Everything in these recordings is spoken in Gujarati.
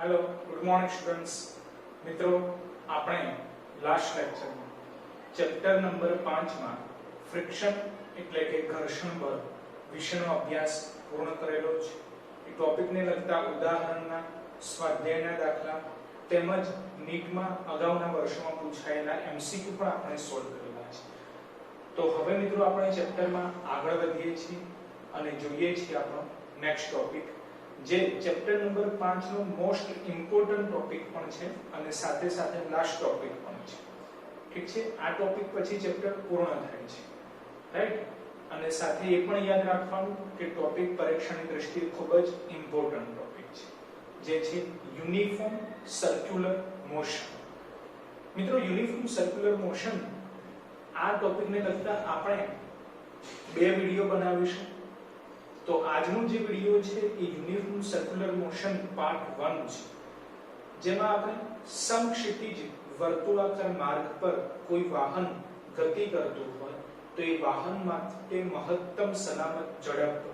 Hello good morning students. मित्रों આપણે લાસ્ટ લેક્ચરમાં ચેપ્ટર નંબર 5 માં ફ્રિક્શન એટલે કે ઘર્ષણ બળ વિષયનો અભ્યાસ પૂર્ણ કરેલો છે। એ ટોપિકને લગતા ઉદાહરણના સ્વાધ્યાયના દાખલા તેમજ નીટમાં અગાઉના વર્ષોમાં પૂછાયેલા એમસીક્યુ પણ આપણે સોલ્વ કરેલા છે। તો હવે મિત્રો આપણે ચેપ્ટરમાં આગળ વધીએ છીએ અને જોઈએ છીએ આપણો નેક્સ્ટ ટોપિક જે ચેપ્ટર નંબર 5 નો મોસ્ટ ઇમ્પોર્ટન્ટ ટોપિક પણ છે અને સાથે સાથે લાસ્ટ ટોપિક પણ છે। ઠીક છે, આ ટોપિક પછી ચેપ્ટર પૂર્ણ થાય છે, રાઈટ। અને સાથે એ પણ યાદ રાખવાનું કે ટોપિક પરીક્ષાની દ્રષ્ટિએ ખૂબ જ ઇમ્પોર્ટન્ટ ટોપિક છે જે છે યુનિફોર્મ સર્ક્યુલર મોશન। મિત્રો યુનિફોર્મ સર્ક્યુલર મોશન આ ટોપિકને લગતા આપણે બે વિડિયો બનાવીશું। તો આજનો જે વિડિયો છે એ યુનિફોર્મ સર્ક્યુલર મોશન પાર્ટ 1 છે, જેમાં આપણે સમક્ષિતિજ વર્તુળાકાર માર્ગ પર કોઈ વાહન ગતિ કરતું હોય તો એ વાહન માટે મહત્તમ સલામત ઝડપ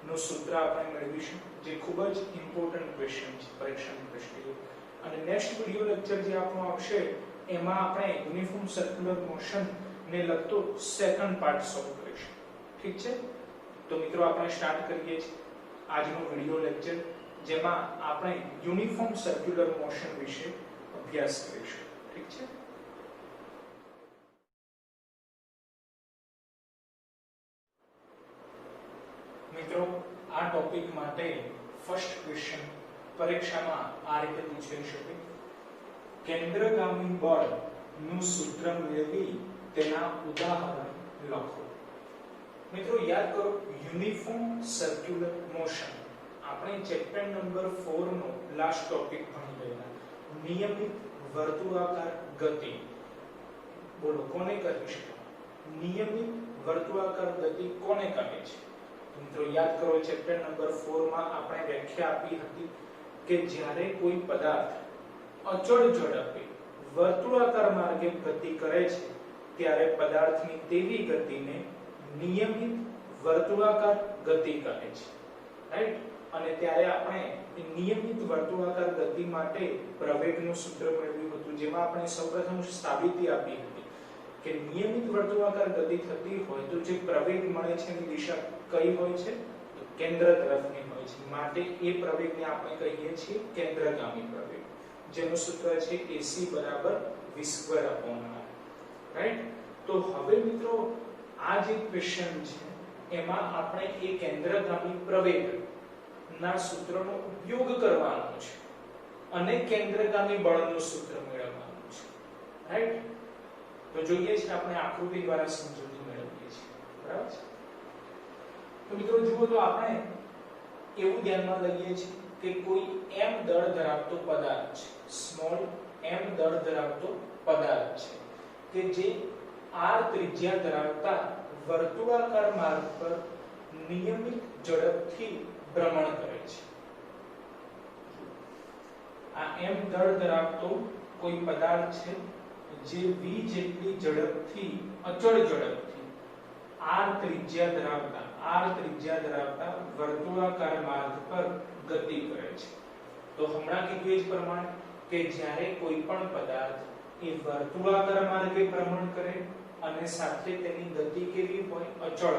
નું સૂત્ર આપણે મેળવીશું, જે ખૂબ જ ઇમ્પોર્ટન્ટ ક્વેશ્ચન છે પરીક્ષાની દ્રષ્ટિએ। અને નેક્સ્ટ વિડિયો લેક્ચર જે આપણો આવશે એમાં આપણે યુનિફોર્મ સર્ક્યુલર મોશન ને લગતો સેકન્ડ પાર્ટ સોલ્વ કરીશું। ઠીક છે, તો મિત્રો આપણે સ્ટાર્ટ કરીએ છીએ આજનો વિડિયો લેક્ચર, જેમાં આપણે યુનિફોર્મ સર્ક્યુલર મોશન વિશે અભ્યાસ કરીશું। ઠીક છે, મિત્રો આ ટોપિક માટે ફર્સ્ટ ક્વેશ્ચન પરીક્ષામાં આ રીતે પૂછાઈ શકે, કેન્દ્રગામી બળ નું સૂત્ર મેળવી તેના ઉદાહરણ લખો। મિત્રો યાદ કરો, યુનિફોર્મ સર્ક્યુલર મોશન આપણે ચેપ્ટર નંબર 4 નો લાસ્ટ ટોપિક ભણી ગયેલા। નિયમિત વર્તુળાકાર ગતિ, બોલો કોને કહી શકાય? નિયમિત વર્તુળાકાર ગતિ કોને કહે છે? મિત્રો યાદ કરો, ચેપ્ટર નંબર 4 માં આપણે વ્યાખ્યા આપી હતી કે જ્યારે કોઈ પદાર્થ અચળ ઝડપે વર્તુળાકાર માર્ગે ગતિ કરે છે ત્યારે પદાર્થની તેવી ગતિને નિયમિત વર્તુળાકાર ગતિ કહે છે, રાઈટ। અને ત્યારે આપણે નિયમિત વર્તુળાકાર ગતિ માટે પ્રવેગનું સૂત્ર મેળવ્યું હતું, જેમાં આપણે સૌપ્રથમ સાબિતી આપી હતી કે નિયમિત વર્તુળાકાર ગતિ થતી હોય તો જે પ્રવેગ મળે છે એની દિશા કઈ હોય છે? તો કેન્દ્ર તરફની હોય છે, માટે એ પ્રવેગને આપણે કહીએ છીએ કેન્દ્રગામી પ્રવેગ, જેનું સૂત્ર છે AC = v²/r, રાઈટ। તો હવે મિત્રો આ જે ક્વેશ્ચન છે એમાં આપણે એ કેન્દ્રગામી પ્રવેગ ના સૂત્રનો ઉપયોગ કરવાનો છે અને કેન્દ્રગામી બળનું સૂત્ર મેળવવાનું છે, રાઈટ। તો જોઈએ છે આપણે આકૃતિ દ્વારા સમજૂતી મેળવીએ છીએ, બરાબર છે। તો મિત્રો જુઓ, તો આપણે એવું ધ્યાનમાં લઈએ છીએ કે કોઈ m દળ ધરાવતો પદાર્થ છે, સ્મોલ m દળ ધરાવતો પદાર્થ છે કે જે r ત્રિજ્યા ધરાવતા વર્તુળાકાર માર્ગ પર નિયમિત ઝડપથી ભ્રમણ કરે છે। આ m દળ ધરાવતો કોઈ પદાર્થ છે જે v જેટલી ઝડપથી અચળ ઝડપથી r ત્રિજ્યા ધરાવતા વર્તુળાકાર માર્ગ પર ગતિ કરે છે। તો હમણાં કીધું એ જ પ્રમાણે કે જ્યારે કોઈ પણ પદાર્થ એ વર્તુળાકાર માર્ગે ભ્રમણ કરે અને સાથે તેની ગતિ કેવી હોય? અચળ,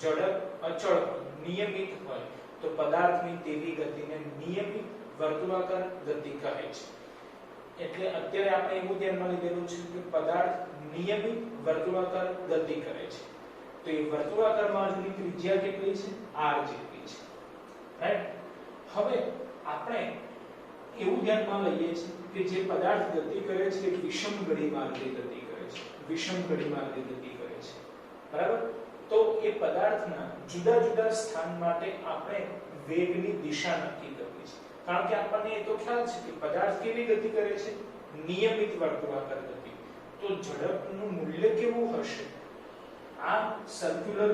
ઝડપ અચળ, નિયમિત હોય તો પદાર્થની તેવી ગતિને નિયમિત વર્તુળાકાર ગતિ કહે છે। એટલે અત્યારે આપણે એવું ધ્યાનમાં લીધેલું છે કે પદાર્થ નિયમિત વર્તુળાકાર ગતિ કરે છે, તો એ વર્તુળાકાર માર્ગની ત્રિજ્યા કેટલી છે? r જેટલી છે, રાઈટ। હવે આપણે એવું ધ્યાનમાં લઈએ છીએ કે જે પદાર્થ ગતિ કરે છે એ વિષમ ગતિ માર્ગે ગતિ કરે છે, વિષમ ગતિ માર્ગે ગતિ કરે છે, બરાબર। તો એ પદાર્થના જુદા જુદા સ્થાન માટે આપણે વેગની દિશા નક્કી કરવી છે, કારણ કે આપણને એ તો ખ્યાલ છે કે પદાર્થ કેવી ગતિ કરે છે? નિયમિત વર્તુળાકાર ગતિ। તો ઝડપનું મૂલ્ય કેવું હશે? આ સર્ક્યુલર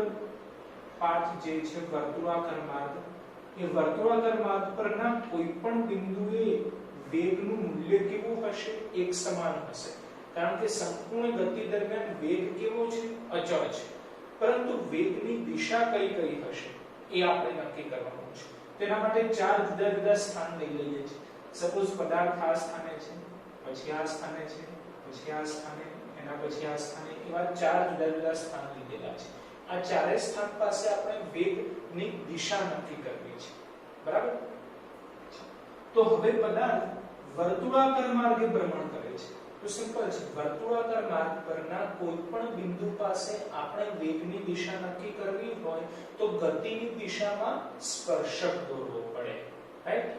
પાથ જે છે વર્તુળાકાર માર્ગ, એ વર્તુળાકાર માર્ગ પરના કોઈ પણ બિંદુએ વેગનું મૂલ્ય કેવું હશે? એક સમાન હશે, કારણ કે સંપૂર્ણ ગતિ દરમિયાન વેગ કેવો છે? અચળ છે, પરંતુ વેગની દિશા કઈ કઈ હશે એ આપણે નક્કી કરવાનું છે। તેના માટે ચાર જુદા જુદા સ્થાન લઈ લઈએ છીએ। સપોઝ પદાર્થ આ સ્થાને છે, પછી આ સ્થાને છે, પછી આ સ્થાને, એના પછી આ સ્થાને, એવા ચાર જુદા જુદા સ્થાન લીધેલા છે. આ ચારે સ્થાન પાસે આપણે વેગની દિશા નક્કી કરવી છે. બરાબર? તો હવે પદાર્થ વર્તુળાકાર માર્ગે ભ્રમણ કરે છે. તો સિમ્પલ છે, વર્તુળાકાર માર્ગ પરના કોઈ પણ બિંદુ પાસે આપણે વેગની દિશા નક્કી કરવી હોય તો ગતિની દિશામાં સ્પર્શક દોરવો પડે. રાઈટ?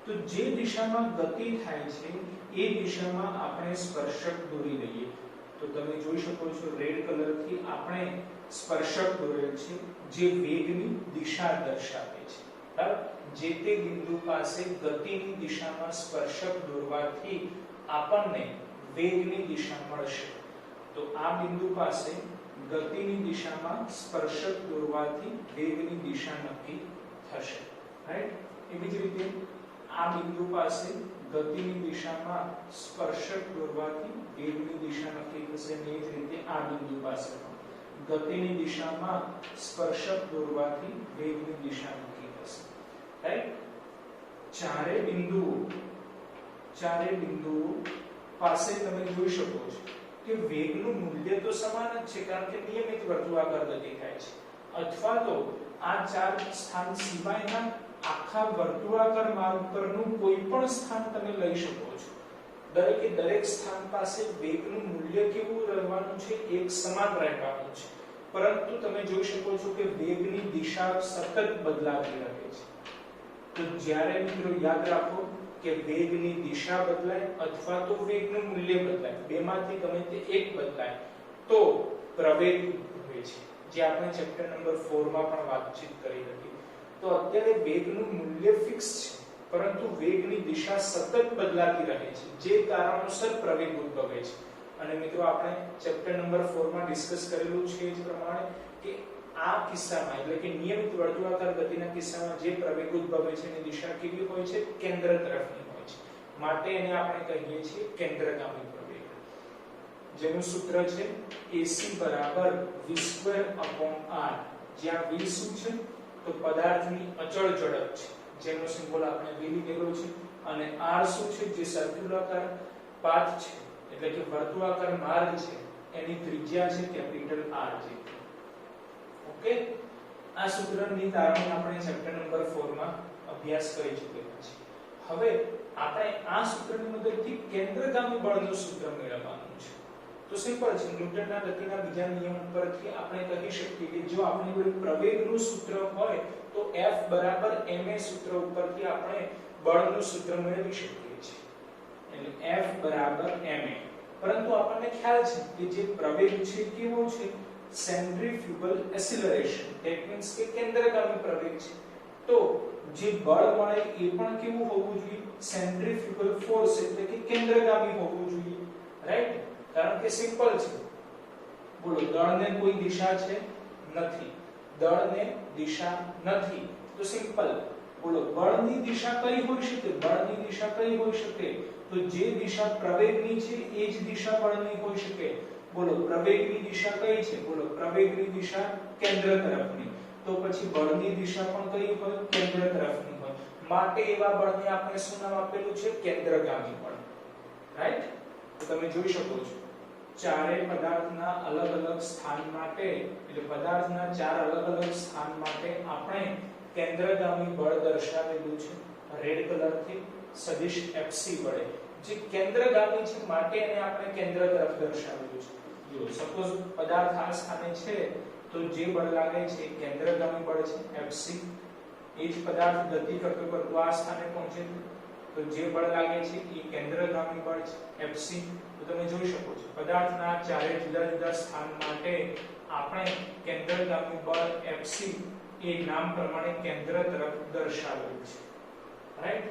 તો જે દિશામાં ગતિ થાય છે એ દિશામાં આપણે સ્પર્શક દોરી દઈએ. તો તમે જોઈ શકો છો રેડ કલરથી આપણે સ્પર્શક દોરેલ છે જે વેગની દિશા દર્શાવે છે. બરાબર? જે તે બિંદુ પાસે ગતિની દિશામાં સ્પર્શક દોરવાથી આપણને વેગની દિશા મળશે. તો આ બિંદુ પાસે ગતિની દિશામાં સ્પર્શક દોરવાથી વેગની દિશા નક્કી થશે. રાઈટ? એવી જ રીતે આ બિંદુ પાસે ગતિની દિશામાં સ્પર્શક દોરવાથી વેગની દિશા નક્કી થશે. એ જ રીતે આ બિંદુ પાસે ગતિની દિશામાં સ્પર્શક દોરવાથી વેગની દિશા નક્કી થશે. રાઈટ? ચારે બિંદુઓ પાસે તમે જોઈ શકો છો કે વેગનું મૂલ્ય તો સમાન જ છે કારણ કે નિયમિત વર્તુળાકાર ગતિ થાય છે. અથવા તો આ ચાર સ્થાન સિવાયના આખા વર્તુળાકાર માર્ગ પરનું કોઈ પણ સ્થાન તમે લઈ શકો છો. દરેકે દરેક સ્થાન પાસે વેગનું મૂલ્ય કેવું રહેવાનું છે? એક સમાન રહેવાનું છે. પરંતુ તમે જોઈ શકો છો કે વેગની દિશા સતત બદલાતી રહે છે. તો જ્યારે મિત્રો યાદ રાખો કે વેગની દિશા બદલાય અથવા તો વેગનું મૂલ્ય બદલાય, બેમાંથી ગમે તે એક બદલાય તો પ્રવેગ ઉદ્ભવે છે, જે આપણે ચેપ્ટર નંબર 4 માં પણ વાતચીત કરી હતી. તો અત્યારે વેગનું મૂલ્ય ફિક્સ છે પરંતુ વેગની દિશા સતત બદલાતી રહે છે, જે કારણોસર પ્રવેગ ઉદ્ભવે છે. અને મિત્રો આપણે ચેપ્ટર નંબર 4 માં ડિસ્કસ કરેલું છે એ જ પ્રમાણે કે આ કિસ્સામાં એટલે કે નિયમિત વર્તુળાકાર ગતિના કિસ્સામાં જે પ્રવેગ ઉદ્ભવે છે એની દિશા કેવી હોય છે? કેન્દ્ર તરફની હોય છે. માટે એને આપણે કહીએ છીએ કેન્દ્રગામી પ્રવેગ, જેનું સૂત્ર છે AC બરાબર v²/r, જ્યાં v શું છે? તો પદાર્થની અચળ ઝડપ છે, જેનો સિમ્બોલ આપણે v લીધેલો છે, અને r શું છે? જે સર્ક્યુલર પાથ છે એટલે કે વર્તુળાકાર માર્ગ છે, એની ત્રિજ્યા છે કેપિટલ R છે. ઓકે? આ સૂત્રની તારણી આપણે ચેપ્ટર નંબર 4 માં અભ્યાસ કરી ચૂક્યા છીએ. હવે આપણે આ સૂત્રની મદદથી કેન્દ્રગામી બળનું સૂત્ર મેળવવાનું છે. તો સિમ્પલ છે, ન્યૂટનના ગતિના બીજા નિયમ પરથી આપણે કહી શકીએ કે જો આપણી જોડે પ્રવેગનું સૂત્ર હોય તો F બરાબર ma સૂત્ર ઉપરથી આપણે બળનું સૂત્ર મેળવી શકીએ છીએ. એટલે F બરાબર ma. પરંતુ આપણને ખ્યાલ છે કે જે પ્રવેગ છે કેવો છે? સેન્ટ્રીફ્યુગલ એસિલરેશન, ધેટ મીન્સ કે કેન્દ્રગામી પ્રવેગ છે. તો જે બળ મળે એ પણ કેવું હોવું જોઈએ? સેન્ટ્રીફ્યુગલ ફોર્સ એટલે કે કેન્દ્રગામી હોવું જોઈએ. રાઈટ? કારણ કે સિમ્પલ છે, બોલો દળને કોઈ દિશા છે? નથી. દળને દિશા નથી તો સિમ્પલ, બોલો બળની દિશા કઈ હોઈ શકે? બળની દિશા કઈ હોઈ શકે? તો જે દિશા પ્રવેગની છે એ જ દિશા બળની હોઈ શકે. બોલો પ્રવેગની દિશા કઈ છે? બોલો પ્રવેગની દિશા કેન્દ્ર તરફની. તો પછી બળની દિશા પણ કઈ હોય? કેન્દ્ર તરફની હોય. માટે એવા બળને આપણે શું નામ આપેલું છે? કેન્દ્રગામી બળ. રાઈટ? તો તમે જોઈ શકો છો ચારે પદાર્થના અલગ અલગ સ્થાન માટે એટલે પદાર્થના ચાર અલગ અલગ સ્થાન માટે આપણે કેન્દ્રગામી બળ દર્શાવેલું છે રેડ કલરથી સદિશ FC વડે. જે કેન્દ્રગામી છે માટે એને આપણે કેન્દ્ર તરફ દર્શાવેલું છે. જો સપોઝ પદાર્થ આ સ્થાને છે તો જે બળ લાગે છે એ કેન્દ્રગામી બળ છે FC. એ જ પદાર્થ ગતિ કરતો કરતો આ સ્થાને પહોંચે તો જે બળ લાગે છે એ કેન્દ્રગામી બળ છે FC. તો તમે જોઈ શકો છો પદાર્થના ચારે જુદા જુદા સ્થાન માટે આપણે કેન્દ્રગામી બળ FC એ નામ પ્રમાણે કેન્દ્ર તરફ દર્શાવેલું છે. રાઈટ?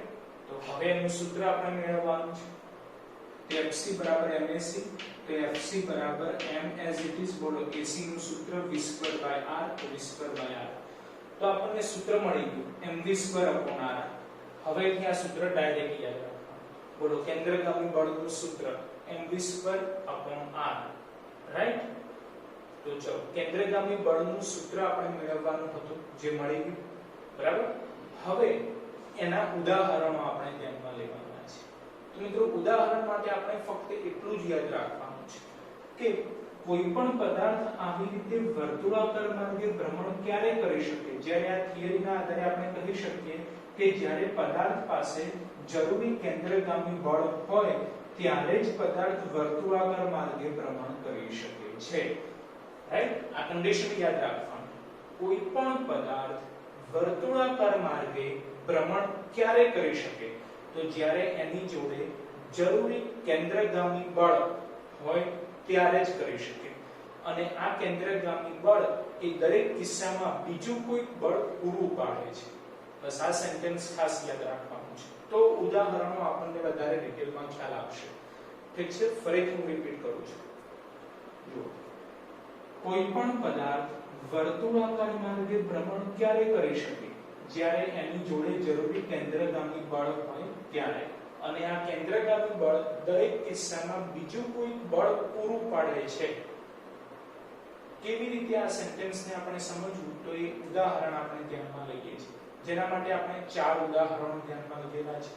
તો હવે એનું સૂત્ર આપણે મેળવવાનું છે. તો FC બરાબર MAC, તો FC બરાબર M as it is. બોલો AC નું સૂત્ર v²/r, તો v²/r. તો આપણને સૂત્ર મળી ગયું mv²/r. હવે થી આ સૂત્ર ડાયરેક્ટ યાદ રાખવાનું. બોલો કેન્દ્રગામી બળનું સૂત્ર mv²/r. રાઈટ? તો ચલો કેન્દ્રગામી બળનું સૂત્ર આપણે મેળવવાનું હતું જે મળી ગયું. બરાબર? હવે એના ઉદાહરણો આપણે ધ્યાનમાં લેવાના તો મિત્રો ઉદાહરણ માટે આપણે ફક્ત એટલું જ યાદ રાખવાનું છે કે કોઈ પણ પદાર્થ આવી રીતે વર્તુળાકાર માર્ગે ભ્રમણ ક્યારે કરી શકે, જ્યારે આ થિયરીના આધારે આપણે કહી શકીએ કે જ્યારે પદાર્થ પાસે જરૂરી કેન્દ્રગામી બળ હોય ત્યારે જ પદાર્થ વર્તુળાકાર માર્ગે ભ્રમણ કરી શકે છે. રાઈટ, આ કન્ડિશન યાદ રાખવાનું. કોઈ પણ પદાર્થ વર્તુળાકાર માર્ગે ભ્રમણ ક્યારે કરી શકે, તો જ્યારે એની જોડે જરૂરી કેન્દ્રગામી બળ હોય ત્યારે જ કરી શકે. અને આ કેન્દ્રગામી બળ એ દરેક કિસ્સામાં બીજું કોઈ બળ પૂરું પાડે છે. બસ આ સેન્ટેન્સ ખાસ યાદ રાખવાનું છે, તો ઉદાહરણો આપણને વધારે ડિટેલમાં ખ્યાલ આવશે. ઠીક છે, ફરીથી હું રિપીટ કરું છું. જુઓ, કોઈ પણ પદાર્થ વર્તુળાકાર માર્ગે ભ્રમણ ક્યારે કરી શકે, જ્યારે એની જોડે જરૂરી કેન્દ્રગામી બળ હોય ત્યારે. અને આ કેન્દ્રગામી બળ દરેક કિસ્સામાં બીજું કોઈ બળ પૂરું પાડે છે. કેવી રીતે આ સેન્ટેન્સને આપણે સમજવું, તો એ ઉદાહરણ આપણે ધ્યાનમાં લઈએ છીએ, જેના માટે આપણે 4 ઉદાહરણો ધ્યાનમાં લીધેલા છે.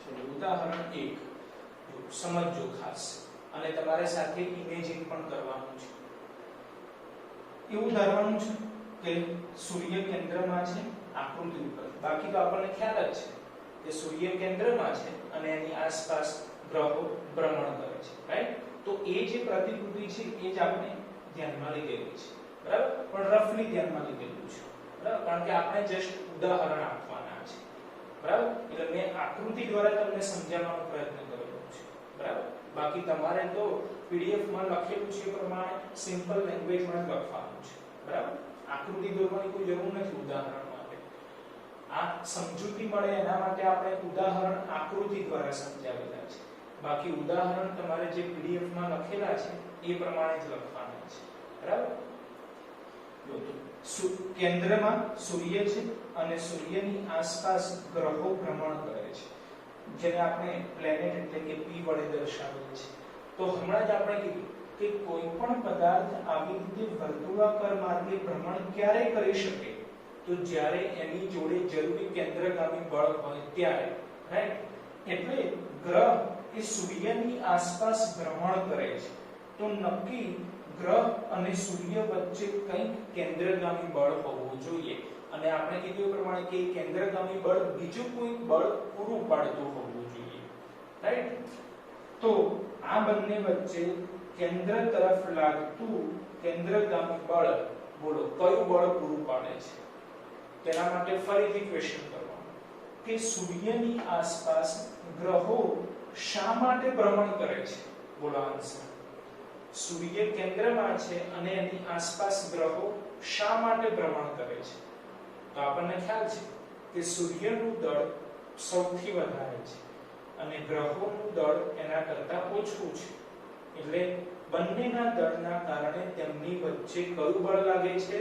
ચલો, ઉદાહરણ 1 સમજજો ખાસ, અને તમારે સાથે ઇમેજિંગ પણ કરવાનું છે. એવું ધારવાનું છે કે સૂર્ય કેન્દ્રમાં છે આકૃતિ ઉપર. બાકી તો આપણને ખ્યાલ જ છે કે સૂર્ય કેન્દ્રમાં છે અને એની આસપાસ ગ્રહો ભ્રમણ કરે છે. રાઈટ, તો એ જે પ્રતિકૃતિ છે એ જ આપણે ધ્યાનમાં લીધેલી છે. બરાબર, પણ રફલી ધ્યાનમાં લીધેલું છે. બરાબર, કારણ કે આપણે જસ્ટ ઉદાહરણ આપવાના છે. બરાબર, એટલે મેં આકૃતિ દ્વારા તમને સમજાવવાનો પ્રયત્ન કરેલો છે. બરાબર, બાકી તમારે તો પીડીએફ માં લખેલું છે એ પ્રમાણે સિમ્પલ લેંગ્વેજમાં જ લખવાનું છે. બરાબર, આકૃતિ દોરવાની કોઈ જરૂર નથી ઉદાહરણ માટે. આ સમજૂતી મળે એના માટે આપણે ઉદાહરણ આકૃતિ દ્વારા સમજાવેલા છે. બાકી ઉદાહરણ તમારે જે પીડીએફ માં લખેલા છે એ પ્રમાણે જ લખવાના છે. બરાબર, જો તો કેન્દ્રમાં સૂર્ય છે અને સૂર્યની આસપાસ ગ્રહો ભ્રમણ કરે છે, જેને આપણે પ્લેનેટ એટલે કે P વડે દર્શાવીએ છીએ. તો હમણાં જ આપણે કીધું કે કોઈ પણ પદાર્થ આવી રીતે વર્તુળાકાર માર્ગે ભ્રમણ ક્યારે કરી શકે, તો જ્યારે એની જોડે જરૂરી કેન્દ્રગામી બળ હોય ત્યારે. રાઈટ, એટલે ગ્રહ એ સૂર્યની આસપાસ ભ્રમણ કરે છે, તો નક્કી ગ્રહ અને સૂર્ય વચ્ચે કંઈક કેન્દ્રગામી બળ હોવું જોઈએ. અને આપણે કીધું એ પ્રમાણે કે કેન્દ્રગામી બળ બીજું કોઈ બળ પૂરું પાડતું હોવું જોઈએ. રાઈટ, તો આ બંને વચ્ચે કેન્દ્ર તરફ લાગતું કેન્દ્રગામી બળ, બોલો કયું બળ પૂરું પાડે છે? તેના માટે ફરીથી ક્વેશ્ચન કરવાનો કે સૂર્યની આસપાસ ગ્રહો શા માટે ભ્રમણ કરે છે? બોલો આન્સર. સૂર્ય કેન્દ્રમાં છે અને એની આસપાસ ગ્રહો શા માટે ભ્રમણ કરે છે? તો આપણને ખ્યાલ છે કે સૂર્યનું દળ સૌથી વધારે છે અને ગ્રહોનું દળ એના કરતા ઓછું છે. એટલે બંનેના દળના કારણે તેમની વચ્ચે કયું બળ લાગે છે?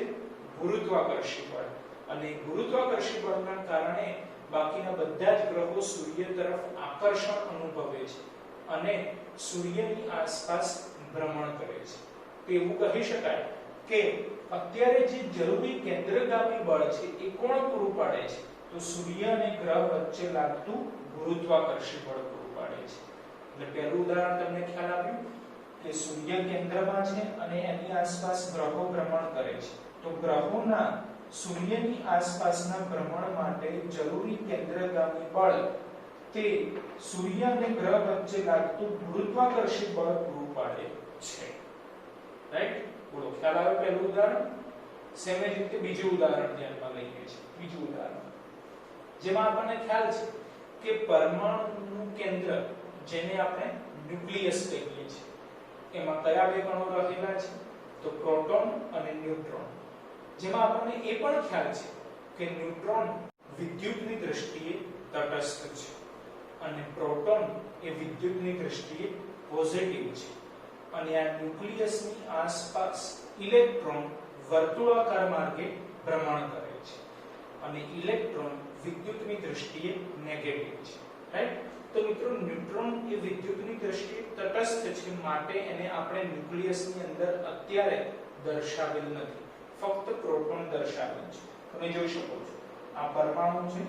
ગુરુત્વાકર્ષી બળ. અને ગુરુત્વાકર્ષી બળના કારણે બાકીના બધા જ ગ્રહો સૂર્ય તરફ આકર્ષણ અનુભવે છે અને સૂર્યની આસપાસ ભ્રમણ કરે છે. તો એવું કહી શકાય કે અત્યારે જે જરૂરી કેન્દ્રગામી બળ છે એ કોણ પૂરું પાડે છે? તો સૂર્ય અને ગ્રહ વચ્ચે લાગતું ગુરુત્વાકર્ષી બળ પૂરું પાડે છે. એટલે પહેલું ઉદાહરણ તમને ખ્યાલ આવ્યું કે સૂર્ય કેન્દ્રમાં છે અને એની આસપાસ ગ્રહો ભ્રમણ કરે છે. તો ગ્રહોના સૂર્યની આસપાસના ભ્રમણ માટે જરૂરી કેન્દ્રગામી બળ તે સૂર્ય અને ગ્રહ વચ્ચે લાગતું ગુરુત્વાકર્ષી બળ પૂરું પાડે છે. રાઈટ, બોલો ખ્યાલ આવે પહેલું ઉદાહરણ? સેમ જ રીતે બીજું ઉદાહરણ ધ્યાનમાં લઈએ છીએ. બીજું ઉદાહરણ જેમાં આપણને ખ્યાલ છે કે પરમાણુનું કેન્દ્ર, જેને આપણે ન્યુક્લિયસ કહીએ છીએ, એમાં કયા બે કણો રહેલા છે? તો પ્રોટોન અને ન્યુટ્રોન. જેમાં આપણને એ પણ ખ્યાલ છે કે ન્યુટ્રોન વિદ્યુતની દ્રષ્ટિએ તટસ્થ છે અને પ્રોટોન એ વિદ્યુતની દ્રષ્ટિએ પોઝિટિવ છે. અને આ ન્યુક્લિયસની આસપાસ ઇલેક્ટ્રોન વર્તુળાકાર માર્ગે ભ્રમણ કરે છે અને ઇલેક્ટ્રોન વિદ્યુતની દ્રષ્ટિએ નેગેટિવ છે. રાઈટ, તો મિત્રો ન્યુટ્રોન એ વિદ્યુતની દ્રષ્ટિએ તટસ્થ છે, માટે એને આપણે ન્યુક્લિયસની અંદર અત્યારે દર્શાવેલ નથી, ફક્ત પ્રોટોન દર્શાવેલ છે. તમે જોઈ શકો છો આ પરમાણુ છે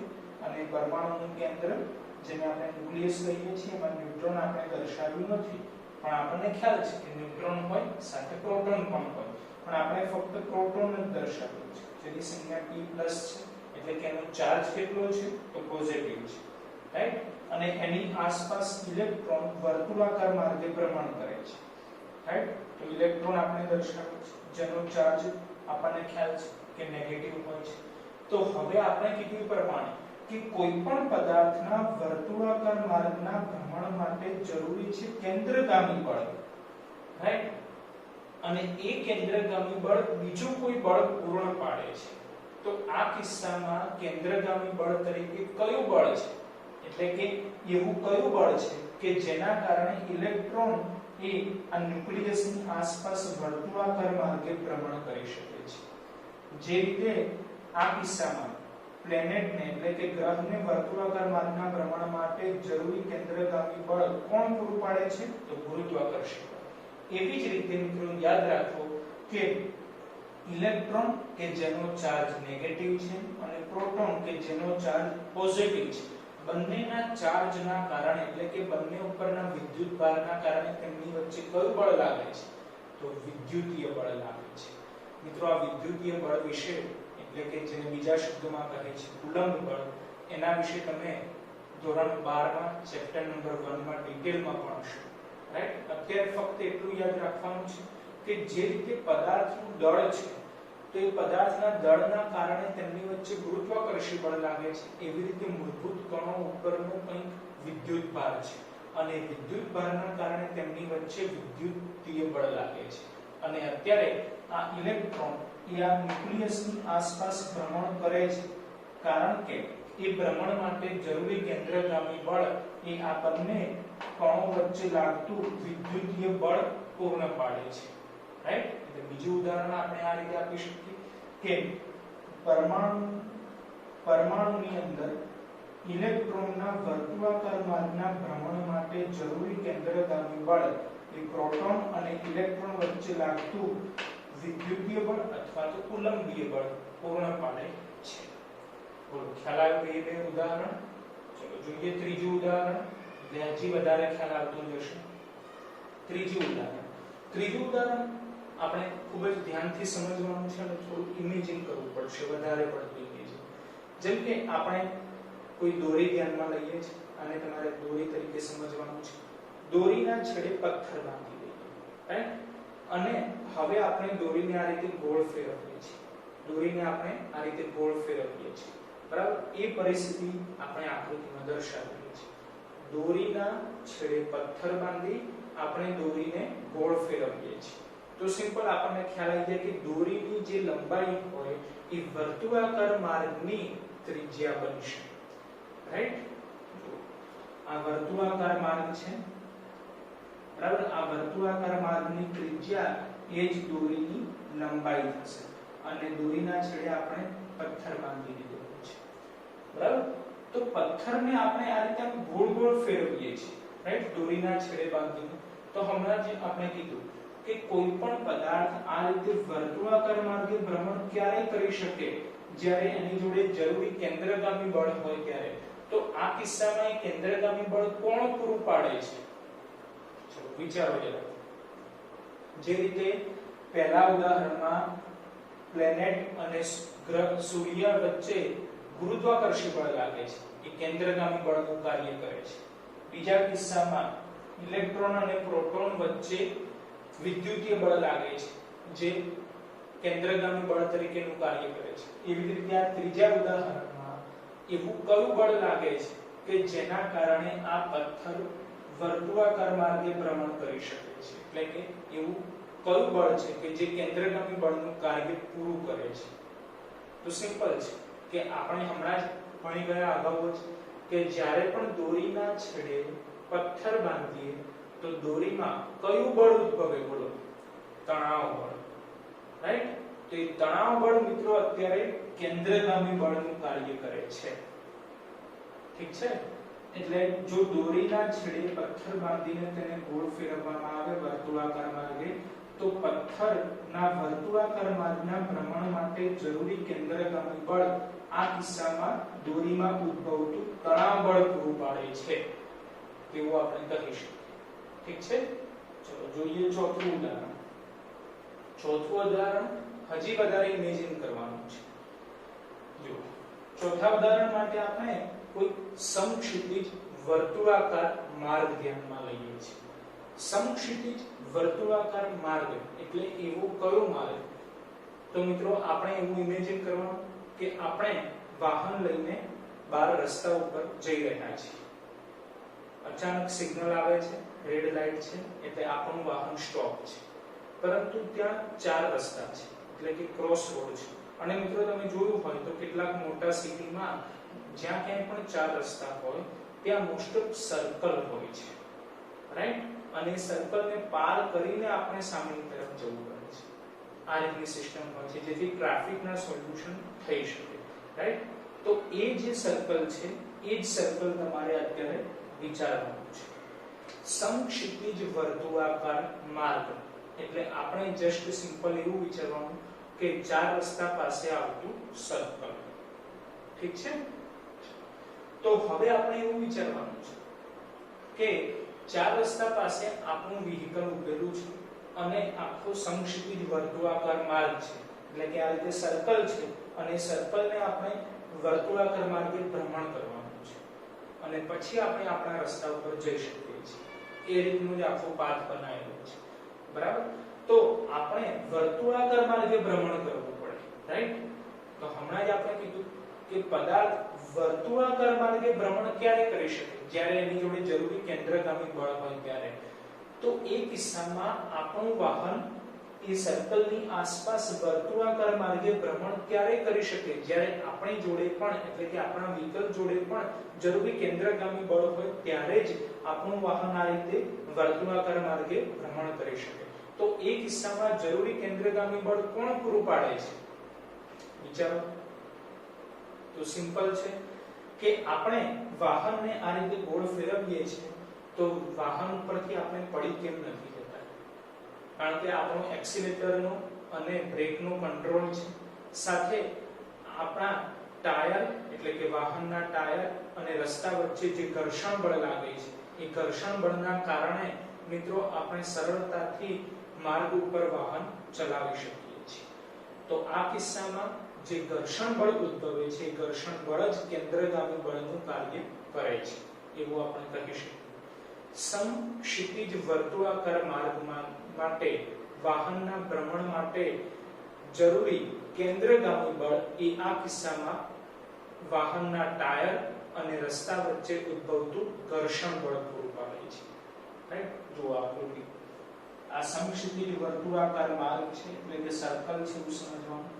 અને પરમાણુનું કેન્દ્ર જેને આપણે ન્યુક્લિયસ કહીએ છીએ એમાં ન્યુટ્રોન આપણે દર્શાવ્યું નથી, પણ આપણને ખ્યાલ છે કે ન્યુટ્રોન હોય સાથે પ્રોટોન પણ હોય, પણ આપણે ફક્ત પ્રોટોન જ દર્શાવ્યું છે, જેની સંખ્યા p+ છે, એટલે કે એનો ચાર્જ કેટલો છે તો પોઝિટિવ છે, રાઈટ? અને એની આસપાસ ઇલેક્ટ્રોન વર્તુળાકાર માર્ગે ભ્રમણ કરે છે, રાઈટ? તો ઇલેક્ટ્રોન આપણે દર્શાવ્યું છે જેનો ચાર્જ આપણને ખ્યાલ છે કે નેગેટિવ હોય છે. તો હવે આપણે કીધું પ્રમાણે કે કોઈ પણ પદાર્થના વર્તુળાકાર માર્ગના ભ્રમણ માટે જરૂરી છે કેન્દ્રગામી બળ, રાઈટ? અને એ કેન્દ્રગામી બળ બીજું કોઈ બળ પૂર્ણ પાડે છે. તો આ કિસ્સામાં કેન્દ્રગામી બળ તરીકે કયું બળ છે, એટલે કે એવું કયું બળ છે કે જેના કારણે ઇલેક્ટ્રોન એ આ ન્યુક્લિયસની આસપાસ વર્તુળાકાર માર્ગે ભ્રમણ કરી શકે છે. જે રીતે આ કિસ્સામાં પ્લેનેટને એટલે કે ગ્રહને વર્તુળાકાર માર્ગના ભ્રમણ માટે જરૂરી કેન્દ્રગામી બળ કોણ પૂરું પાડે છે તો ગુરુત્વાકર્ષણ બળ. એવી જ રીતે મિત્રો યાદ રાખો કે ઇલેક્ટ્રોન કે જેનો ચાર્જ નેગેટિવ છે અને પ્રોટોન કે જેનો ચાર્જ પોઝિટિવ છે, બંનેના ચાર્જના કારણે એટલે કે બંને ઉપરના વિદ્યુત ભારના કારણે તેમની વચ્ચે કયું બળ લાગે છે તો વિદ્યુતીય બળ લાગે છે. મિત્રો આ વિદ્યુતીય બળ વિશે એટલે કે જેને બીજા શબ્દોમાં કહે છે કુલંબ બળ, એના વિશે તમે ધોરણ 12 માં ચેપ્ટર નંબર 1 માં ડિટેલમાં ભણશો, રાઈટ? અત્યારે ફક્ત એટલું યાદ રાખવાનું છે કે જે રીતે પદાર્થનું દળ છે તો એ પદાર્થના દળના કારણે તેમની વચ્ચે ગુરુત્વાકર્ષી બળ લાગે છે, એવી રીતે મૂળભૂત કણો ઉપરનો કંઈક વિદ્યુત ભાર છે અને વિદ્યુત ભારના કારણે તેમની વચ્ચે વિદ્યુતીય બળ લાગે છે. અને અત્યારે આ ઇલેક્ટ્રોન એ આ ન્યુક્લિયસની આસપાસ ભ્રમણ કરે છે, કારણ કે એ ભ્રમણ માટે જરૂરી કેન્દ્રગામી બળ એ આ બંને કણો વચ્ચે લાગતું વિદ્યુતીય બળ પૂર્ણ પાડે છે, રાઈટ? એટલે બીજું ઉદાહરણ આપણે આ રીતે આપી શકીએ કે પરમાણુની અંદર ઇલેક્ટ્રોનના વર્તુળાકાર માર્ગના ભ્રમણ માટે જરૂરી કેન્દ્રગામી બળ એ પ્રોટોન અને ઇલેક્ટ્રોન વચ્ચે લાગતું વિદ્યુતીય બળ અથવા તો કુલંબીય બળ પૂર્ણ પાડે છે. બોલો, ખ્યાલ આવ્યો બે ઉદાહરણ? ચલો જોઈએ ત્રીજું ઉદાહરણ, એટલે હજી વધારે ખ્યાલ આવતો જશે. ત્રીજું ઉદાહરણ આપણે ખૂબ જ ધ્યાનથી સમજવાનું છે અને થોડું ઇમેજિન કરવું પડશે વધારે પડતું ઇમેજિન. જેમ કે આપણે કોઈ દોરી ધ્યાનમાં લઈએ છીએ અને તમારે દોરી તરીકે સમજવાનું છે. દોરીના છેડે પથ્થર બાંધી દઈએ, રાઈટ? અને હવે આપણે દોરીને આ રીતે ગોળ ફેરવીએ છીએ, બરાબર? એ પરિસ્થિતિ આપણે આકૃતિમાં દર્શાવીએ છીએ. દોરીના છેડે પથ્થર બાંધી આપણે દોરીને ગોળ ફેરવીએ છીએ. તો સિમ્પલ આપણને ખ્યાલ આવી જાય કે દોરીની જે લંબાઈ હોય એ વર્તુળાકાર માર્ગની ત્રિજ્યા બનશે, રાઈટ? આ વર્તુળાકાર માર્ગ છે, બરાબર? આ વર્તુળાકાર માર્ગની ત્રિજ્યા એ જ દોરીની લંબાઈ થશે અને દોરીના છેડે આપણે પથ્થર બાંધી દીધો છે, બરાબર? તો પથ્થરને આપણે આ રીતે ગોળ ગોળ ફેરવીએ છીએ, રાઈટ? દોરીના છેડે બાંધીને. તો હમણાં જ આપણે કીધું કે કોઈ પણ પદાર્થ આ રીતે વર્તુળાકાર માર્ગે ભ્રમણ ક્યારે કરી શકે જ્યારે એની જોડે જરૂરી કેન્દ્રગામી બળ હોય ત્યારે. તો આ કિસ્સામાં એ કેન્દ્રગામી બળ કોણ પૂરું પાડે છે? ચલો વિચારો જરા. જે રીતે પહેલા ઉદાહરણમાં પ્લેનેટ અને ગ્રહ સૂર્ય વચ્ચે ગુરુત્વાકર્ષી બળ લાગે છે, એ કેન્દ્રગામી બળનું કાર્ય કરે છે. બીજા કિસ્સામાં ઇલેક્ટ્રોન અને પ્રોટોન વચ્ચે વિદ્યુતીય બળ લાગે છે, જે કેન્દ્રગામી બળ તરીકેનું કાર્ય કરે છે. એવી જ રીતે આ ત્રીજા ઉદાહરણમાં એવું કયું બળ લાગે છે કે જેના કારણે આ પથ્થર વર્તુળાકાર માર્ગે ભ્રમણ કરી શકે છે, એટલે કે એવું કયું બળ છે કે જે કેન્દ્રગામી બળનું કાર્ય પૂરું કરે છે? તો સિમ્પલ છે કે આપણે હમણાં જ ભણી ગયા અગાઉ જ કે જ્યારે પણ દોરીના છેડે પથ્થર બાંધીએ તો દોરીમાં કયું બળ ઉદ્ભવે? બોલો, તણાવ બળ, રાઈટ? તો એ તણાવ બળ મિત્રો અત્યારે કેન્દ્રગામી બળનું કાર્ય કરે છે, ઠીક છે? એટલે જો દોરીના છેડે પથ્થર બાંધીને તેને ગોળ ફેરવવામાં આવે વર્તુળાકાર માર્ગે તો પથ્થરના વર્તુળાકાર માર્ગના ભ્રમણ માટે જરૂરી કેન્દ્રગામી બળ આ કિસ્સામાં દોરીમાં ઉદ્ભવતું તણાવ બળ પૂરું પાડે છે તેવું આપણે કહી શકીએ. ઠીક છે. ચલો જોઈએ ચોથું ઉદાહરણ. ચોથું ઉદાહરણ હજી વધારે ઇમેજિન કરવાનું છે. જો ચોથા ઉદાહરણ માટે આપણે કોઈ સમક્ષિતિજ વર્તુળાકાર માર્ગ ધ્યાનમાં લઈએ છીએ. સમક્ષિતિજ વર્તુળાકાર માર્ગ એટલે એવો કયો માર્ગ? તો મિત્રો આપણે એવું ઇમેજિન કરવાનું કે આપણે વાહન લઈને બહાર રસ્તા ઉપર જઈ રહ્યા છીએ. અચાનક સિગ્નલ આવે છે, રેડ લાઈટ છે, એટલે આપણું વાહન સ્ટોપ છે. પરંતુ ત્યાં ચાર રસ્તા છે, એટલે કે ક્રોસ રોડ છે. અને મિત્રો તમે જોયું હોય તો કેટલાક મોટા સિટીમાં જ્યાં ક્યાંય પણ ચાર રસ્તા હોય ત્યાં મોસ્ટ ઓફ સર્કલ હોય છે, રાઈટ? અને સર્કલને પાર કરીને આપણે સામેની તરફ જવું પડે છે. આ રીતની સિસ્ટમ હોય છે જેથી ટ્રાફિકના સોલ્યુશન થઈ શકે, રાઈટ? તો એ જે સર્કલ છે એ જ સર્કલ તમારે અત્યારે વિચારવાનું છે. સમક્ષિતિજ વર્તુળાકાર માર્ગ એટલે આપણે જસ્ટ સિમ્પલ એવું વિચારવાનું કે ચાર રસ્તા પાસે આવતું સર્કલ. ઠીક છે. તો હવે આપણે એવું વિચારવાનું છે કે ચાર રસ્તા પાસે આપણું વ્હીકલ ઉભેલું છે અને આખો સમક્ષિતિજ વર્તુળાકાર માર્ગ છે, એટલે કે આ રીતે સર્કલ છે અને સર્કલને આપણે વર્તુળાકાર માર્ગે ભ્રમણ કરવાનું છે અને પછી આપણે આપણા રસ્તા ઉપર જઈ શકીએ છીએ. એ રીતનું જ આખો પાથ બનાવેલો છે, બરાબર? તો આપણે વર્તુળાકાર માર્ગે ભ્રમણ કરવું પડે, રાઈટ? તો હમણાં જ આપણે કીધું કે પદાર્થ વર્તુળાકાર માર્ગે ભ્રમણ ક્યારે કરી શકે? જ્યારે એની જોડે જરૂરી કેન્દ્રગામી બળ હોય ત્યારે. તો એ કિસ્સામાં આપણું વાહન એ સર્કલની આસપાસ વર્તુળાકાર માર્ગે ભ્રમણ ક્યારે કરી શકે? જ્યારે આપણી જોડે પણ એટલે કે આપણા વ્હીકલ જોડે પણ જરૂરી કેન્દ્રગામી બળ હોય ત્યારે જ આપણું વાહન આ રીતે વર્તુળાકાર માર્ગે ભ્રમણ કરી શકે. તો એ કિસ્સામાં જરૂરી કેન્દ્રગામી બળ કોણ પૂરું પાડે છે? વિચારો. તો સિમ્પલ છે કે આપણે વાહનને આ રીતે ગોળ ફેરવીએ છીએ તો વાહન પરથી આપણે પડી કેમ નથી જતા? કારણ કે આપણો એક્સિલેટરનો અને બ્રેકનો કંટ્રોલ છે, સાથે આપણા ટાયર એટલે કે વાહનના ટાયર અને રસ્તા વચ્ચે જે ઘર્ષણ બળ લાગે છે એ ઘર્ષણ બળના કારણે મિત્રો આપણે સરળતાથી માર્ગ ઉપર વાહન ચલાવી શકીએ છીએ. તો આ કિસ્સામાં જે ઘર્ષણ બળ ઉદ્ભવે છે એ ઘર્ષણ બળ જ કેન્દ્રગામી બળનું કાર્ય કરે છે એવું આપણે કહી શકીએ. સમક્ષિતિજ વર્તુળાકાર માર્ગ માટે વાહનના ભ્રમણ માટે જરૂરી કેન્દ્રગામી બળ એ આ કિસ્સામાં વાહનના ટાયર અને રસ્તા વચ્ચે ઉદ્ભવતું ઘર્ષણ બળ પૂરું પાડે છે, રાઈટ? જો આકૃતિ આ સમક્ષિતિજ વર્તુળાકાર માર્ગ છે એટલે કે સર્કલ છે એવું સમજવાનું.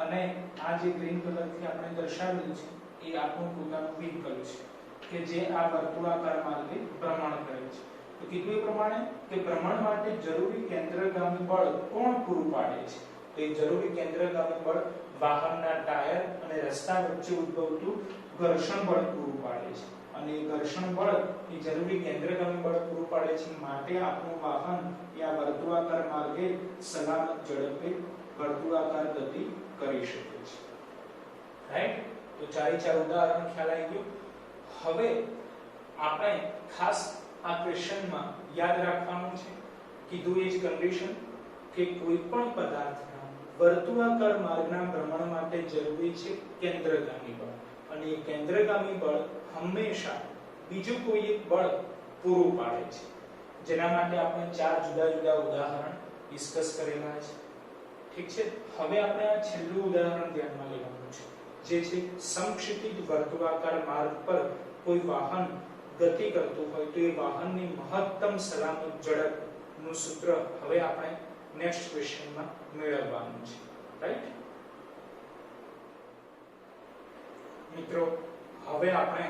અને આ જે ગ્રીન કલરથી આપણે દર્શાવેલું છે એ આપણું પોતાનું વ્હીકલ છે કે જે આ વર્તુળાકાર માર્ગે ભ્રમણ કરે છે. તો કીધું એ પ્રમાણે કે ભ્રમણ માટે જરૂરી કેન્દ્રગામી બળ કોણ પૂરું પાડે છે? તો એ જરૂરી કેન્દ્રગામી બળ વાહનના ટાયર અને રસ્તા વચ્ચે ઉદ્ભવતું ઘર્ષણ બળ પૂરું પાડે છે. અને એ ઘર્ષણ બળ એ જરૂરી કેન્દ્રગામી બળ પૂરું પાડે છે માટે આપણું વાહન એ આ વર્તુળાકાર માર્ગે સલામત ઝડપે વર્તુળાકાર ગતિ કરી શકે છે, રાઈટ? તો ચારે ચાર ઉદાહરણ ખ્યાલ આવી ગયો. હવે આપણે ખાસ આ ક્વેશ્ચનમાં યાદ રાખવાનું છે કીધું એ જ કન્ડિશન કે કોઈ પણ પદાર્થના વર્તુળાકાર માર્ગના ભ્રમણ માટે જરૂરી છે કેન્દ્રગામી બળ, અને એ કેન્દ્રગામી બળ હંમેશા બીજું કોઈ એક બળ પૂરું પાડે છે. જેના માટે આપણે ચાર જુદા જુદા ઉદાહરણ ડિસ્કસ કરેલા છે. ઠીક છે. હવે આપણે આ છેલ્લું ઉદાહરણ ધ્યાનમાં લેવાનું છે જે છે સમક્ષિતિજ વર્તુળાકાર માર્ગ પર કોઈ વાહન ગતિ કરતું હોય તો એ વાહનની મહત્તમ સલામત ઝડપનું સૂત્ર હવે આપણે નેક્સ્ટ ક્વેશ્ચનમાં મેળવવાનું છે, રાઈટ? મિત્રો હવે આપણે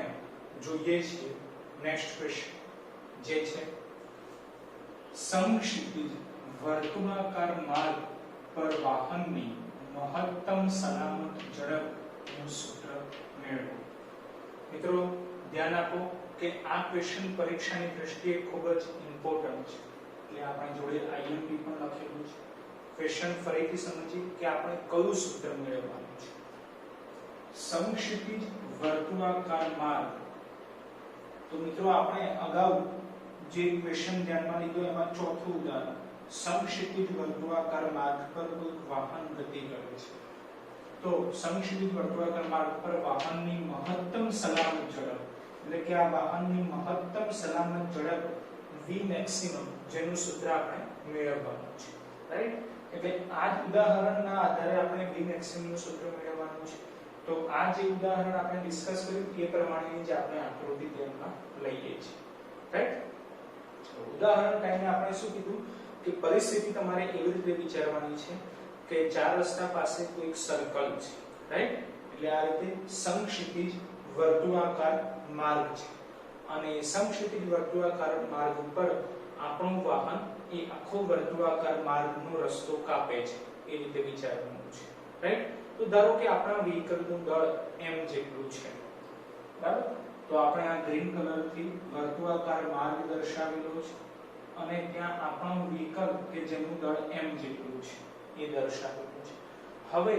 જોઈએ છીએ નેક્સ્ટ ક્વેશ્ચન જે છે સમક્ષિતિજ વર્તુળાકાર માર્ગ પર વાહનની મહત્તમ સલામત ઝડપનું સૂત્ર મેળવો. મિત્રો ધ્યાન આપો કે આ ક્વેશ્ચન પરીક્ષાની દ્રષ્ટિએ ખૂબ જ ઇમ્પોર્ટન્ટ છે. એટલે આપણી જોડે આઈએમપી પણ લખેલું છે. ક્વેશ્ચન ફરીથી સમજીએ કે આપણે કયું સૂત્ર મેળવવાનું છે. સમક્ષિતિજ વર્તુળાકાર માર્ગ. તો મિત્રો આપણે અગાઉ જે ક્વેશ્ચન ધ્યાનમાં લીધો એમાં ચોથું ઉદાહરણ, સમક્ષિતિજ વર્તુળાકાર માર્ગ પર કોઈ વાહન ગતિ કરે છે. તો સમક્ષિતિજ વર્તુળાકાર માર્ગ પર વાહનની મહત્તમ સલામત ઝડપ, એટલે કે આ વાહનની મહત્તમ સલામત ઝડપ v મેક્સિમમ, જેનું સૂત્ર આપણે મેળવવાનું છે. રાઈટ? એટલે આ જ ઉદાહરણના આધારે આપણે v મેક્સિમમ નું સૂત્ર મેળવવાનું છે. તો આ જે ઉદાહરણ આપણે ડિસ્કસ કર્યું એ પ્રમાણેની જ આપણે આકૃતિ ધ્યાનમાં લઈએ છીએ. રાઈટ? ઉદાહરણ ટાઈમે આપણે શું કીધું કે પરિસ્થિતિ તમારે એવી રીતે વિચારવાની છે કે ચાર રસ્તા પાસે કોઈ સર્કલ છે. રાઈટ? એટલે આ રીતે સમક્ષિતિજ વર્તુળાકાર માર્ગ છે અને સમક્ષિતિજ વર્તુળાકાર માર્ગ ઉપર આપણું વાહન એ આખો વર્તુળાકાર માર્ગનો રસ્તો કાપે છે. એ રીતે વિચારવાનું છે. રાઈટ? તો ધારો કે આપણા વ્હીકલનું દળ m જેટલું છે. બરાબર? તો આપણે આ ગ્રીન કલરથી વર્તુળાકાર માર્ગ દર્શાવેલો છે અને ત્યાં આપણું વ્હીકલ કે જેનું દળ m જેટલું છે એ દર્શાવેલું છે. હવે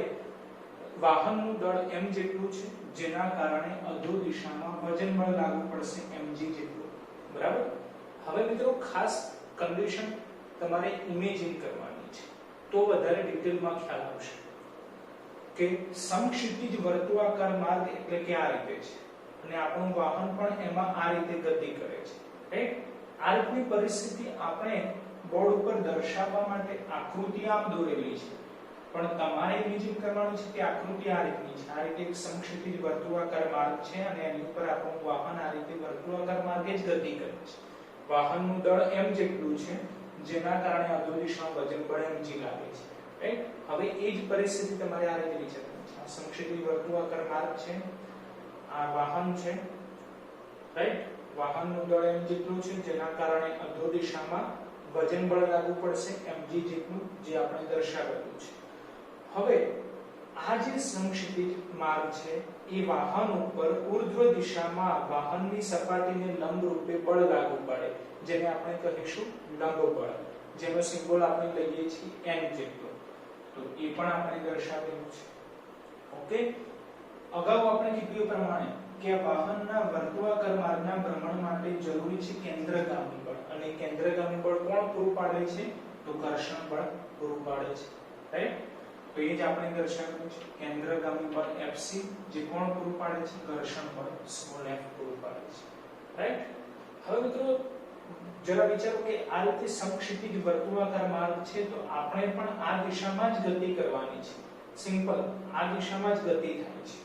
વાહનનું દળ m જેટલું છે, જેના કારણે અધો દિશામાં વજન બળ લાગુ પડશે mg જેટલું. બરાબર? હવે મિત્રો ખાસ કન્ડિશન તમારે ઇમેજિન કરવાની છે તો વધારે ડિટેલમાં ખ્યાલ આવશે કે સમક્ષિતિજ વર્તુળાકાર માર્ગ એટલે કે આ રીતે છે અને આપણું વાહન પણ એમાં આ રીતે ગતિ કરે છે. રાઈટ? આ રીતની પરિસ્થિતિ આપણે બોર્ડ ઉપર દર્શાવવા માટે આકૃતિ આમ દોરેલી છે, પણ તમારે ઇમેજિન કરવાનું છે કે આકૃતિ આ રીતની છે. આ રીતે એક સમક્ષિતિજ વર્તુળાકાર માર્ગ છે અને એની ઉપર આપણું વાહન આ રીતે વર્તુળાકાર માર્ગે જ ગતિ કરે છે. વાહનનું દળ m જેટલું છે, જેના કારણે અધો દિશામાં વજન બળ mg લાગે છે. રાઈટ? હવે એ જ પરિસ્થિતિ તમારે આ રીતે વિચારવાની છે. આ સમક્ષિતિજ વર્તુળાકાર માર્ગ છે, આ વાહન છે. રાઈટ? વાહનનું દળ m જેટલું છે, જેના કારણે અધો દિશામાં વજન બળ લાગુ પડશે mg જેટલું, જે આપણે દર્શાવેલું છે. હવે આ જે સમક્ષિતિજ માર્ગ છે એ વાહન ઉપર ઉર્ધ્વ દિશામાં વાહનની સપાટીને લંબ રૂપે બળ લાગુ પડે, જેને આપણે કહીશું લંબ બળ, જેનો સિમ્બોલ આપણે લઈએ છીએ n જેટલો. તો એ પણ આપણે દર્શાવેલું છે. ઓકે? અગાઉ આપણે કીધું પ્રમાણે કે વાહનના વર્તુળાકાર માર્ગના ભ્રમણ માટે જરૂરી છે કેન્દ્રગામી બળ, અને કેન્દ્રગામી બળ કોણ પૂરું પાડે છે? તો ઘર્ષણ બળ પૂરું પાડે છે. રાઈટ? તો એ જ આપણે દર્શાવેલું છે કેન્દ્રગામી બળ Fc, જે કોણ પૂરું પાડે છે? ઘર્ષણ બળ સ્મોલ f પૂરું પાડે છે. રાઈટ? હવે મિત્રો જરા વિચારો કે આ રીતે સમક્ષિતિજ વર્તુળાકાર માર્ગ છે, તો આપણે પણ આ દિશામાં જ ગતિ કરવાની છે. સિમ્પલ, આ દિશામાં જ ગતિ થાય છે.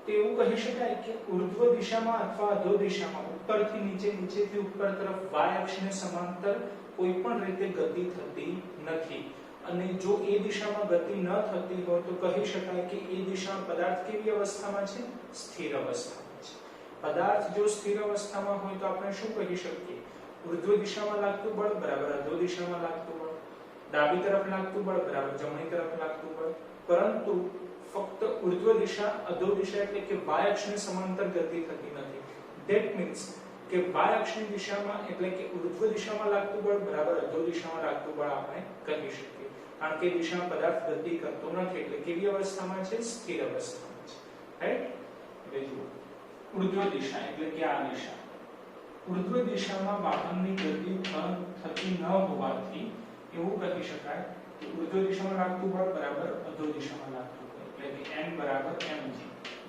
તો એવું કહી શકાય કે ઉર્ધ્વ દિશામાં અથવા અધો દિશામાં, ઉપરથી નીચે, નીચેથી ઉપર તરફ y અક્ષને સમાંતર કોઈ પણ રીતે ગતિ થતી નથી. અને જો એ દિશામાં ગતિ ન થતી હોય તો કહી શકાય કે એ દિશામાં પદાર્થ કેવી અવસ્થામાં છે? સ્થિર અવસ્થામાં છે. પદાર્થ જો સ્થિર અવસ્થામાં હોય તો આપણે શું કહી શકીએ? ઉર્ધ્વ દિશામાં લાગતું બળ બરાબર અધો દિશામાં લાગતું બળ, ડાબી તરફ લાગતું બળ બરાબર જમણી તરફ લાગતું બળ. પરંતુ ફક્ત ઉર્ધ્વ દિશા, અધો દિશા એટલે કે y અક્ષને સમાંતર ગતિ થતી નથી. ધેટ મીન્સ કે y અક્ષની દિશામાં એટલે કે ઉર્ધ્વ દિશામાં લાગતું બળ બરાબર અધો દિશામાં લાગતું બળ આપણે કહી શકીએ, કારણ કે દિશામાં પદાર્થ ગતિ કરતો નથી. એટલે કેવી અવસ્થામાં છે? સ્થિર અવસ્થામાં છે. રાઈટ? એટલે જુઓ, ઉર્ધ્વ દિશા એટલે કે આ દિશા, ઉર્ધ્વ દિશામાં વાહનની ગતિ થતી ન હોવાથી એવું કહી શકાય કે ઉર્ધ્વ દિશામાં લાગતું બળ બરાબર અધો દિશામાં લાગતું બળ, એટલે કે n બરાબર mg,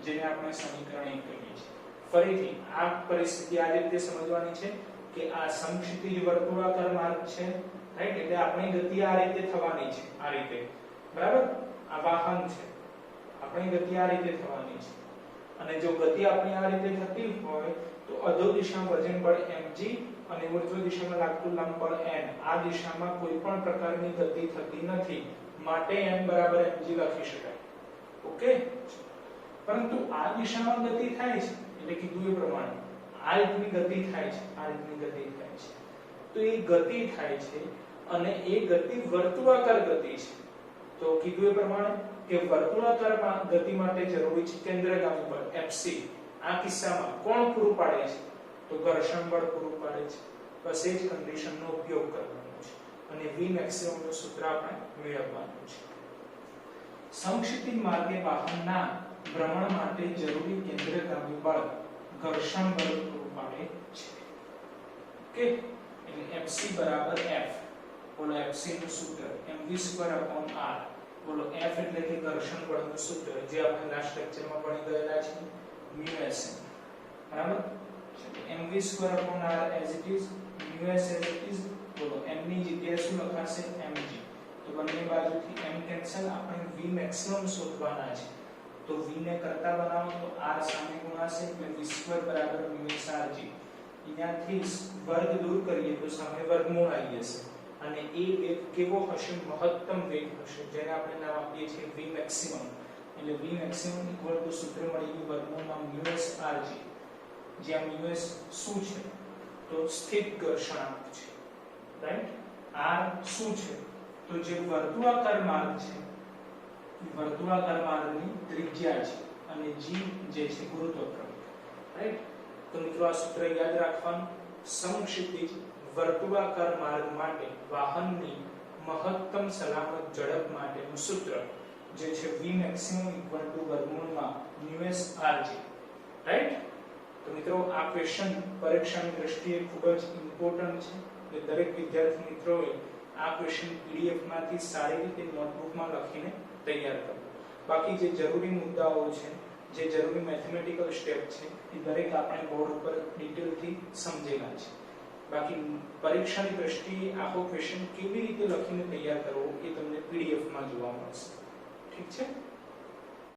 જેને આપણે સમીકરણ 1 કહીએ છીએ. ફરીથી આ પરિસ્થિતિ આ રીતે સમજવાની છે કે આ સમક્ષિતિજ વર્તુળાકાર માર્ગ છે. રાઈટ? એટલે આપણી ગતિ આ રીતે થવાની છે, આ રીતે. બરાબર? આ વાહન છે, આપણી ગતિ આ રીતે થવાની છે. અને જો ગતિ આપણી આ રીતે થતી હોય તો અધો દિશામાં વજન બળ mg અને ઉર્ધ્વ દિશામાં લાગતું લંબ બળ n, આ દિશામાં કોઈ પણ પ્રકારની ગતિ થતી નથી, માટે n બરાબર mg લખી શકાય. ઓકે? પરંતુ આ દિશામાં ગતિ થાય છે, એટલે કીધું એ પ્રમાણે આ રીતની ગતિ થાય છે, આ રીતની ગતિ થાય છે. તો એ ગતિ થાય છે અને એ ગતિ વર્તુળાકાર ગતિ છે. તો કીધું એ પ્રમાણે કે વર્તુળાકાર ગતિ માટે જરૂરી છે કેન્દ્રગામી બળ Fc. આ કિસ્સામાં કોણ પૂરું પાડે છે? તો ઘર્ષણ બળ પૂરું પાડે છે. બસ એ જ કન્ડિશનનો ઉપયોગ કરવાનો છે. અને v મેક્સિમમ નું સૂત્ર આપણે મેળવવાનું છે. સમક્ષિતિજ માર્ગે વાહનના ભ્રમણ માટે જરૂરી કેન્દ્રગામી બળ ઘર્ષણ બળ પૂરું પાડે છે. ઓકે, એટલે Fc બરાબર F, બોલો Fc નું સૂત્ર mv²/r, બોલો F એટલે કે ઘર્ષણ બળનું સૂત્ર જે આપણે લાસ્ટ લેક્ચરમાં ભણી ગયેલા છે μsn, બરાબર. mv²/r as it is, µs as it is, બોલો m ની જગ્યાએ શું લખાશે mg, તો બંને બાજુથી m કેન્સલ, આપણે v મેક્સિમમ શોધવાના છે તો v ને કરતા બનાવો તો r સામે ગુણાશે એટલે v² = μsrg, અહીંયાથી વર્ગ દૂર કરીએ તો સામે વર્ગમૂળ આવી જશે અને એ વેગ કેવો હશે, મહત્તમ વેગ હશે જેને આપણે નામ આપીએ છીએ v મેક્સિમમ. એટલે v મેક્સિમમ = સૂત્ર મળી ગયું વર્ગમૂળમાં μsrg, જ્યાં μs શું છે તો સ્થિત ઘર્ષણાંક છે, રાઈટ. r શું છે તો જે વર્તુળાકાર માર્ગ છે એ વર્તુળાકાર માર્ગની ત્રિજ્યા છે અને g જે છે ગુરુત્વાકર્ષણ, રાઈટ. તો મિત્રો આ સૂત્ર યાદ રાખવાનું. સમક્ષિતિજ વર્તુળાકાર માર્ગ માટે વાહનની મહત્તમ સલામત ઝડપ માટેનું સૂત્ર જે છે v maximum = વર્ગમૂળમાં μsrg, રાઈટ. તો મિત્રો આ ક્વેશ્ચન પરીક્ષાની દ્રષ્ટિએ ખૂબ જ ઇમ્પોર્ટન્ટ છે એટલે દરેક વિદ્યાર્થી મિત્રોએ આ ક્વેશ્ચન પીડીએફ માંથી સારી રીતે નોટબુકમાં લખીને તૈયાર કરો. બાકી જે જરૂરી મુદ્દાઓ છે, જે જરૂરી મેથેમેટિકલ સ્ટેપ છે એ દરેક આપણે બોર્ડ ઉપર ડિટેલથી સમજેલા છે. બાકી પરીક્ષાની દ્રષ્ટિએ આખો ક્વેશ્ચન કેવી રીતે લખીને તૈયાર કરવો એ તમને પીડીએફ માં જોવા મળશે. ઠીક છે.